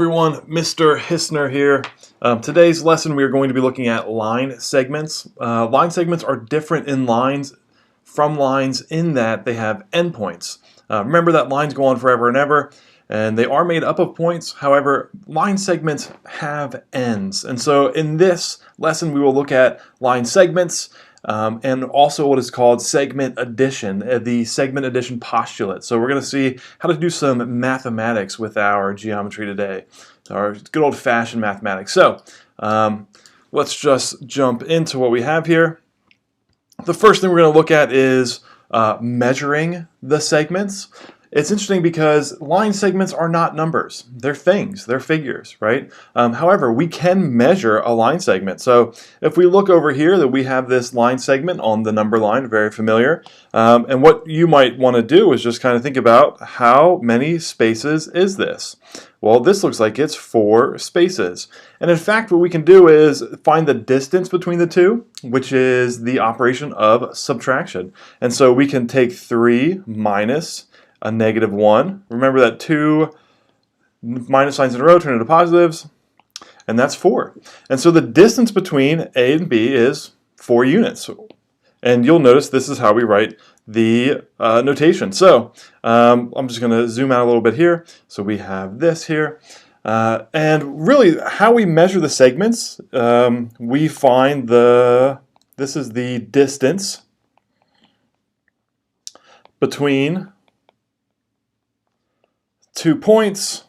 Everyone, Mr. Hissner here. Today's lesson we are going to be looking at line segments. Line segments are different in lines from lines in that they have endpoints. Remember that lines go on forever and ever, and they are made up of points. However, line segments have ends. And so in this lesson we will look at line segments and also what is called segment addition, the segment addition postulate. So we're going to see how to do some mathematics with our geometry today, our good old-fashioned mathematics. So let's just jump into what we have here. The first thing we're going to look at is measuring the segments. It's interesting because line segments are not numbers. They're things, they're figures, right? However, we can measure a line segment. So if we look over here that we have this line segment on the number line, very familiar. And what you might want to do is just kind of think about how many spaces is this? Well, this looks like it's 4 spaces. And in fact, what we can do is find the distance between the two, which is the operation of subtraction. And so we can take 3 minus a -1. Remember that 2 minus signs in a row turn into positives, and that's 4. And so the distance between A and B is 4 units. And you'll notice this is how we write the notation. So I'm just going to zoom out a little bit here. So we have this here. And really how we measure the segments, we find this is the distance between 2 points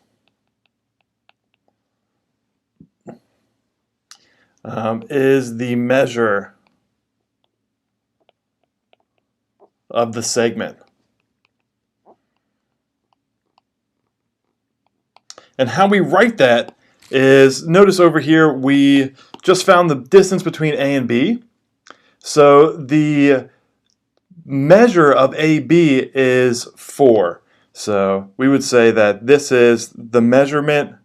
is the measure of the segment. And how we write that is, notice over here we just found the distance between A and B. So the measure of AB is 4. So we would say that this is the measurement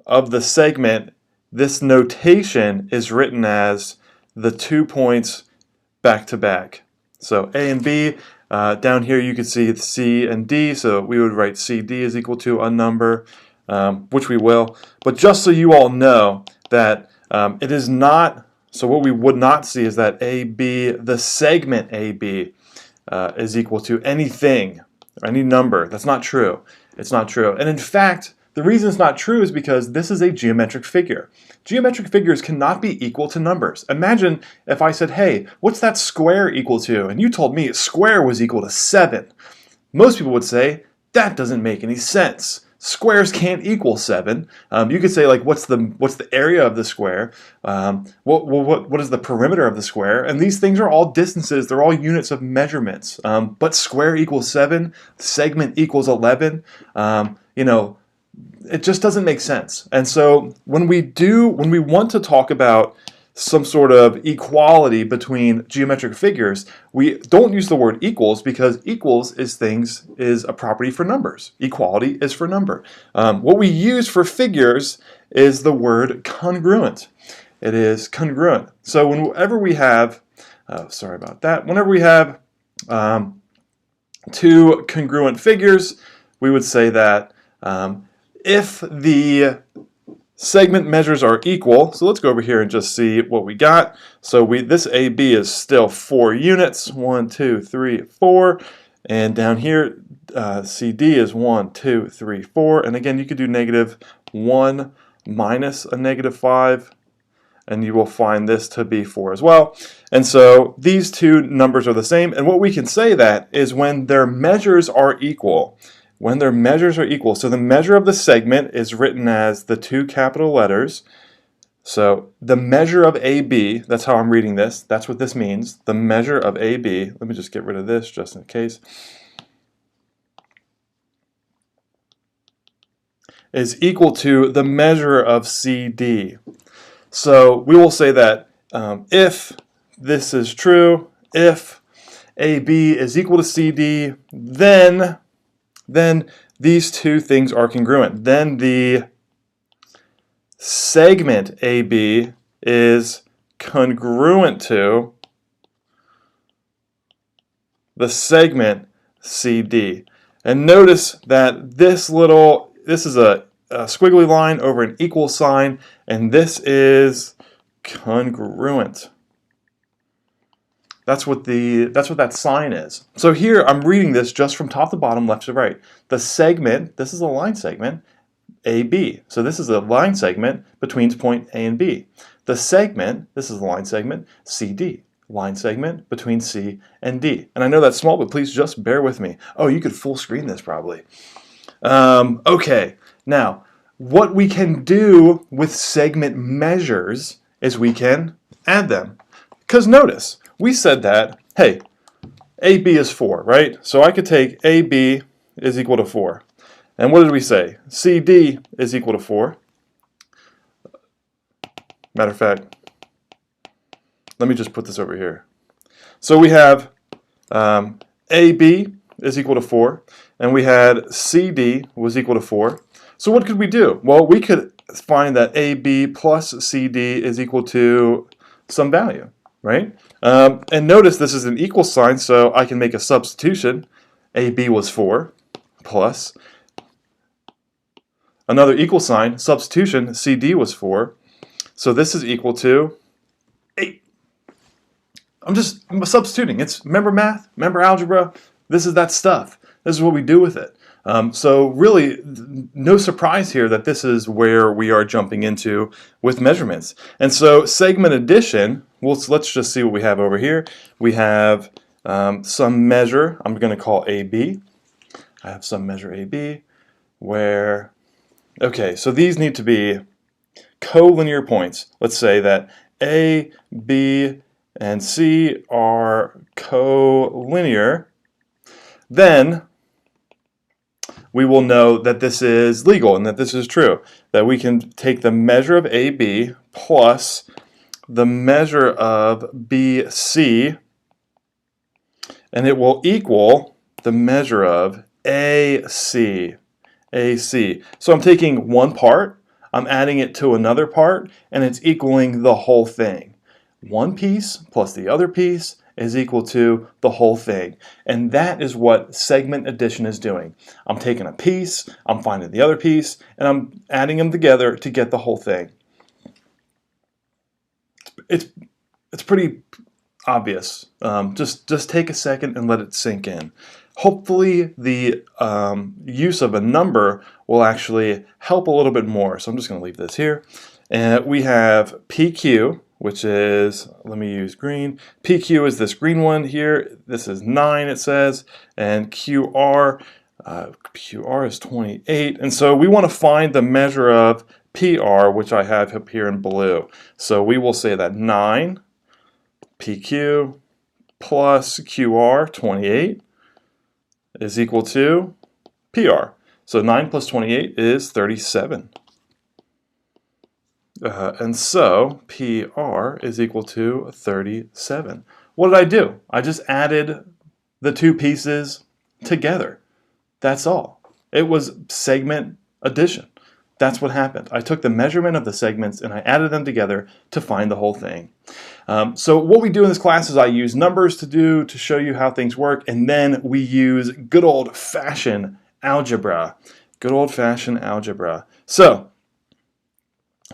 of the segment. This notation is written as the 2 points back to back. So A and B, down here you can see C and D, so we would write CD is equal to a number, which we will. But just so you all know that it is not, so what we would not see is that AB, the segment AB, is equal to anything, any number. That's not true. It's not true. And in fact, the reason it's not true is because this is a geometric figure. Geometric figures cannot be equal to numbers. Imagine if I said, hey, what's that square equal to? And you told me a square was equal to 7. Most people would say, that doesn't make any sense. Squares can't equal 7. You could say, like, what's the area of the square? What is the perimeter of the square? And these things are all distances. They're all units of measurements. But square equals 7, segment equals 11. You know, it just doesn't make sense. And so when we want to talk about some sort of equality between geometric figures, we don't use the word equals because equals is a property for numbers. Equality is for number. What we use for figures is the word congruent. It is congruent. So whenever we have, sorry about that, whenever we have 2 congruent figures, we would say that if the segment measures are equal, so let's go over here and just see what we got. So this AB is still 4 units, 1, 2, 3, 4, and down here CD is 1, 2, 3, 4, and again you could do -1 minus a -5, and you will find this to be 4 as well. And so these two numbers are the same, and what we can say that is when their measures are equal. When their measures are equal, so the measure of the segment is written as the 2 capital letters. So the measure of AB, that's how I'm reading this, that's what this means, the measure of AB, let me just get rid of this just in case, is equal to the measure of CD. So we will say that if this is true, if AB is equal to CD, then these two things are congruent. Then the segment AB is congruent to the segment CD. And notice that this is a a squiggly line over an equal sign, and this is congruent. That's what that sign is. So here I'm reading this just from top to bottom, left to right. The segment, this is a line segment, AB. So this is a line segment between point A and B. The segment, this is a line segment, CD. Line segment between C and D. And I know that's small, but please just bear with me. Oh, you could full screen this probably. Okay, now what we can do with segment measures is we can add them. Because notice, we said that, hey, AB is 4, right? So I could take AB is equal to 4. And what did we say? CD is equal to 4. Matter of fact, let me just put this over here. So we have AB is equal to 4, and we had CD was equal to 4. So what could we do? Well, we could find that AB plus CD is equal to some value, right? And notice this is an equal sign, so I can make a substitution. AB was 4 plus another equal sign, substitution, CD was 4. So this is equal to 8. I'm substituting. Remember math? Remember algebra? This is that stuff. This is what we do with it. So really, no surprise here that this is where we are jumping into with measurements. And so segment addition, let's just see what we have over here. We have some measure, I'm going to call AB. I have some measure AB where, okay, so these need to be collinear points. Let's say that A, B, and C are collinear. Then we will know that this is legal and that this is true. That we can take the measure of AB plus the measure of BC, and it will equal the measure of AC. AC. So I'm taking one part, I'm adding it to another part, and it's equaling the whole thing. One piece plus the other piece is equal to the whole thing. And that is what segment addition is doing. I'm taking a piece, I'm finding the other piece, and I'm adding them together to get the whole thing. It's pretty obvious. Just take a second and let it sink in. Hopefully the use of a number will actually help a little bit more. So I'm just going to leave this here. And we have PQ, which is, let me use green. PQ is this green one here. This is 9, it says. And QR is 28. And so we want to find the measure of PR, which I have up here in blue. So we will say that 9 PQ plus QR, 28, is equal to PR. So 9 plus 28 is 37. And so PR is equal to 37. What did I do? I just added the two pieces together. That's all. It was segment addition. That's what happened. I took the measurement of the segments and I added them together to find the whole thing. So what we do in this class is I use numbers to show you how things work, and then we use good old-fashioned algebra. Good old-fashioned algebra. So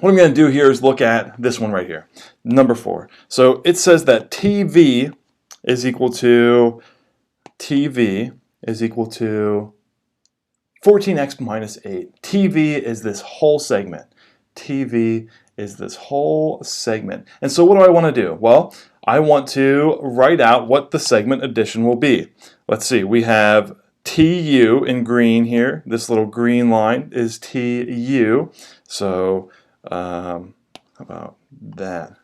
what I'm going to do here is look at this one right here, number 4. So it says that TV is equal to 14x minus 8. TV is this whole segment. TV is this whole segment. And so what do I want to do? Well, I want to write out what the segment addition will be. Let's see, we have TU in green here. This little green line is TU. So how about that?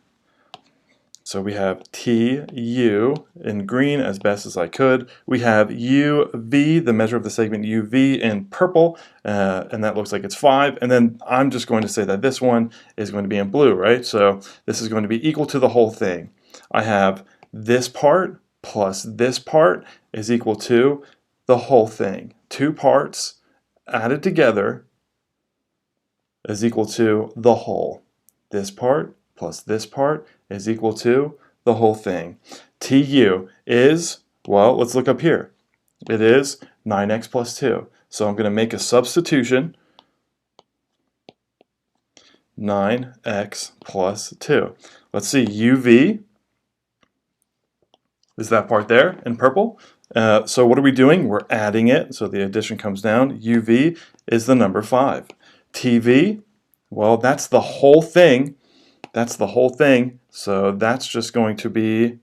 So we have TU in green as best as I could. We have UV, the measure of the segment UV, in purple, and that looks like it's 5. And then I'm just going to say that this one is going to be in blue, right? So this is going to be equal to the whole thing. I have this part plus this part is equal to the whole thing. Two parts added together is equal to the whole. This part plus this part is equal to the whole thing. TU is, well, let's look up here. It is 9x plus 2. So I'm going to make a substitution. 9x plus 2. Let's see, uv is that part there in purple. So what are we doing? We're adding it, so the addition comes down. uv is the number 5. tv, well, that's the whole thing. That's the whole thing, so that's just going to be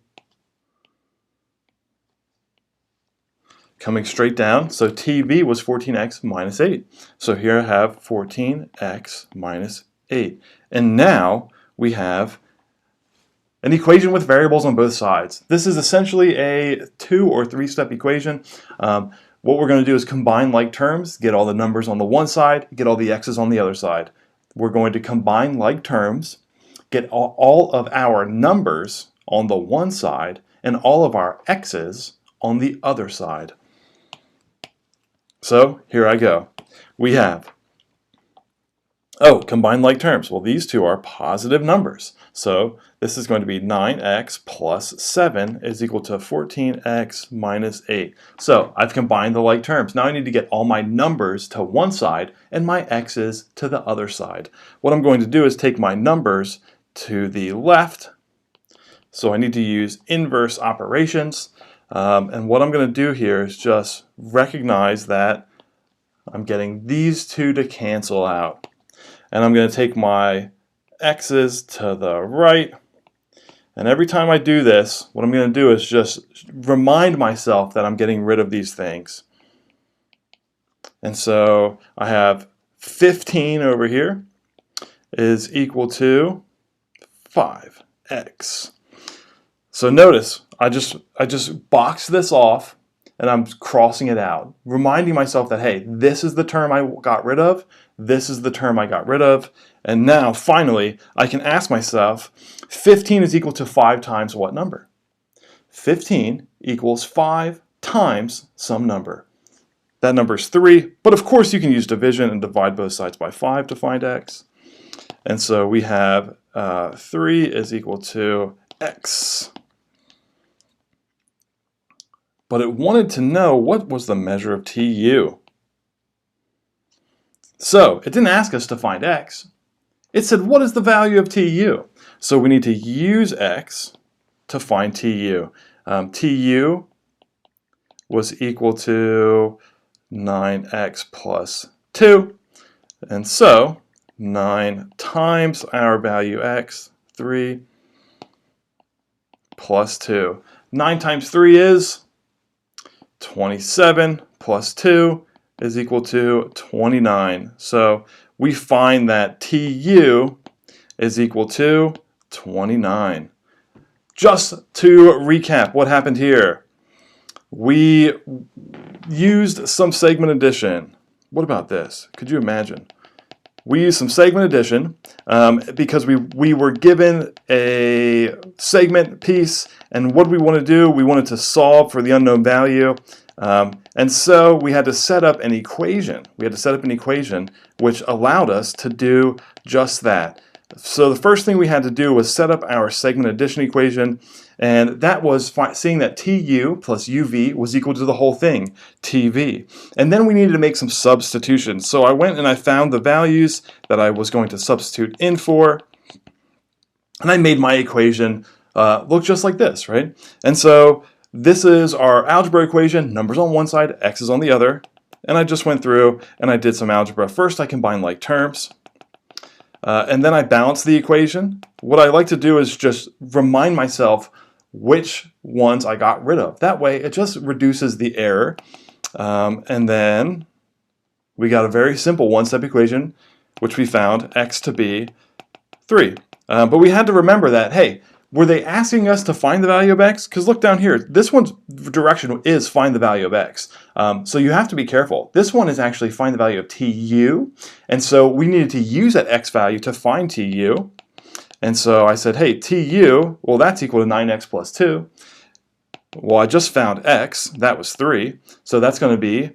coming straight down. So tv was 14x minus 8. So here I have 14x minus 8. And now we have an equation with variables on both sides. This is essentially a 2 or 3-step equation. What we're going to do is combine like terms, get all the numbers on the one side, get all the x's on the other side. We're going to combine like terms, get all of our numbers on the one side, and all of our x's on the other side. So here I go. We have, combine like terms. Well, these two are positive numbers. So this is going to be 9x plus 7 is equal to 14x minus 8. So I've combined the like terms. Now I need to get all my numbers to one side and my x's to the other side. What I'm going to do is take my numbers to the left. So I need to use inverse operations. And what I'm going to do here is just recognize that I'm getting these two to cancel out. And I'm going to take my x's to the right. And every time I do this, what I'm going to do is just remind myself that I'm getting rid of these things. And so I have 15 over here is equal to 5x. So notice, I just boxed this off and I'm crossing it out, reminding myself that, hey, this is the term I got rid of, this is the term I got rid of, and now finally I can ask myself, 15 is equal to 5 times what number? 15 equals 5 times some number. That number is 3, but of course you can use division and divide both sides by 5 to find x. And so we have 3 is equal to x. But it wanted to know what was the measure of TU. So it didn't ask us to find x. It said, what is the value of TU? So we need to use x to find TU. TU was equal to 9x plus 2. And so 9 times our value x, 3, plus 2. 9 times 3 is 27 plus 2 is equal to 29. So we find that TU is equal to 29. Just to recap what happened here. We used some segment addition. What about this? Could you imagine? We used some segment addition because we were given a segment piece, and what we want to do, we wanted to solve for the unknown value. And so we had to set up an equation. We had to set up an equation which allowed us to do just that. So the first thing we had to do was set up our segment addition equation, and that was seeing that TU plus UV was equal to the whole thing, TV. And then we needed to make some substitutions. So I went and I found the values that I was going to substitute in for, and I made my equation look just like this, right? And so this is our algebra equation, numbers on one side, x's on the other, and I just went through and I did some algebra. First I combined like terms. And then I balance the equation. What I like to do is just remind myself which ones I got rid of. That way it just reduces the error. And then we got a very simple one-step equation, which we found x to be 3. But we had to remember that, hey, were they asking us to find the value of x? Because look down here, this one's direction is find the value of x. So you have to be careful. This one is actually find the value of TU. And so we needed to use that x value to find TU. And so I said, hey, TU, well, that's equal to 9x plus 2. Well, I just found x, that was 3. So that's going to be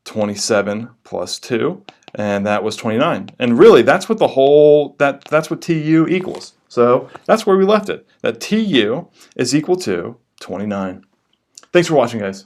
27 plus 2, and that was 29. And really, that's what the whole, that's what TU equals. So that's where we left it, that TU is equal to 29. Thanks for watching, guys.